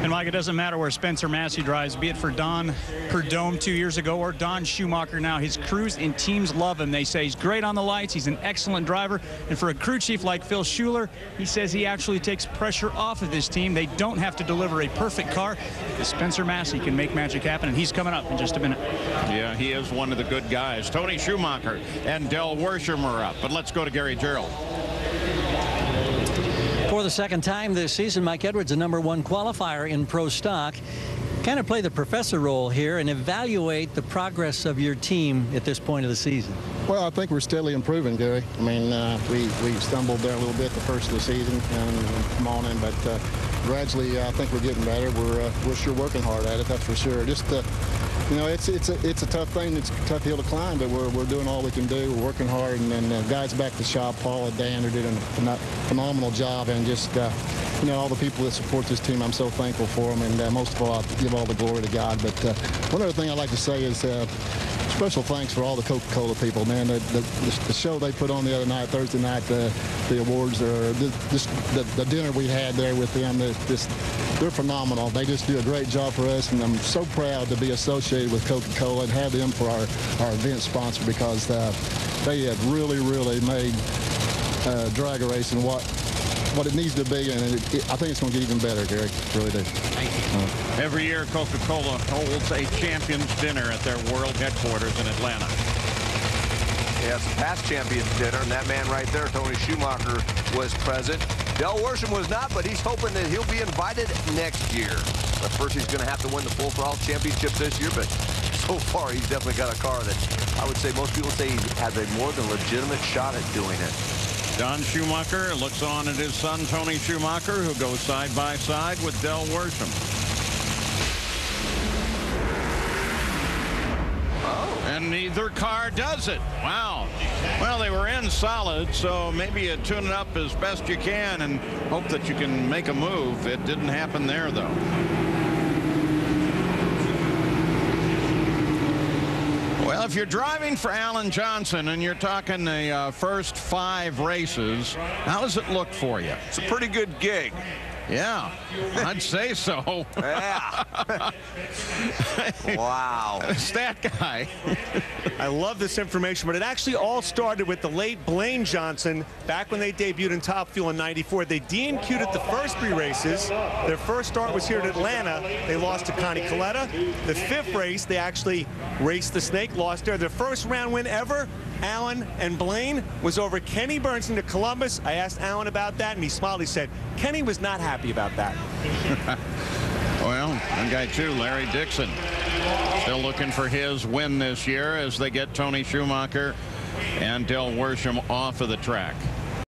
And Mike, it doesn't matter where Spencer Massey drives, be it for Don Perdome 2 years ago or Don Schumacher now. His crews and teams love him. They say he's great on the lights. He's an excellent driver. And for a crew chief like Phil Schuler, he says he actually takes pressure off of his team. They don't have to deliver a perfect car. Spencer Massey can make magic happen, and he's coming up in just a minute. Yeah, he is one of the good guys. Tony Schumacher and Del Worsham are up. But let's go to Gary Gerald. For the second time this season, Mike Edwards, a #1 qualifier in pro stock. Kind of play the professor role here and evaluate the progress of your team at this point of the season. Well, I think we're steadily improving, Gary. I mean, we stumbled there a little bit the first of the season and come on in, but gradually I think we're getting better. We're sure working hard at it, that's for sure. Just you know, it's a tough thing. It's a tough hill to climb, but we're doing all we can do. We're working hard, and then guys back at the shop, Paul and Dan, are doing a phenomenal job, and just you know, all the people that support this team, I'm so thankful for them, and most of all, I give all the glory to God. But one other thing I'd like to say is special thanks for all the Coca-Cola people, man. The show they put on the other night, Thursday night, the awards, or the dinner we had there with them, they're phenomenal. They just do a great job for us, and I'm so proud to be associated with Coca-Cola and have them for our event sponsor, because they have really made drag racing what it needs to be, and I think it's going to get even better, Gary. Really do. Thank you. Every year, Coca-Cola holds a champions dinner at their world headquarters in Atlanta. Yeah, it's a past champions dinner, and that man right there, Tony Schumacher, was present. Del Worsham was not, but he's hoping that he'll be invited next year. But first, he's going to have to win the Full Throttle Championship this year, but so far, he's definitely got a car that I would say most people say he has a more than legitimate shot at doing it. Don Schumacher looks on at his son, Tony Schumacher, who goes side by side with Del Worsham. And neither car does it. Wow. Well, they were in solid, so maybe you tune it up as best you can and hope that you can make a move. It didn't happen there, though. Well, if you're driving for Alan Johnson and you're talking the first 5 races, how does it look for you? It's a pretty good gig. Yeah, I'd say so. Yeah. Wow. Stat guy. I love this information, but it actually all started with the late Blaine Johnson back when they debuted in Top Fuel in '94. They DNQ'd at the first 3 races. Their first start was here in Atlanta. They lost to Connie Coletta. The 5th race, they actually raced the Snake, lost there. Their first round win ever, Alan and Blaine, was over Kenny Bernstein to Columbus. I asked Alan about that, and he smiled. He said Kenny was not happy about that. Well, one guy too, Larry Dixon, still looking for his win this year as they get Tony Schumacher and Del Worsham off of the track.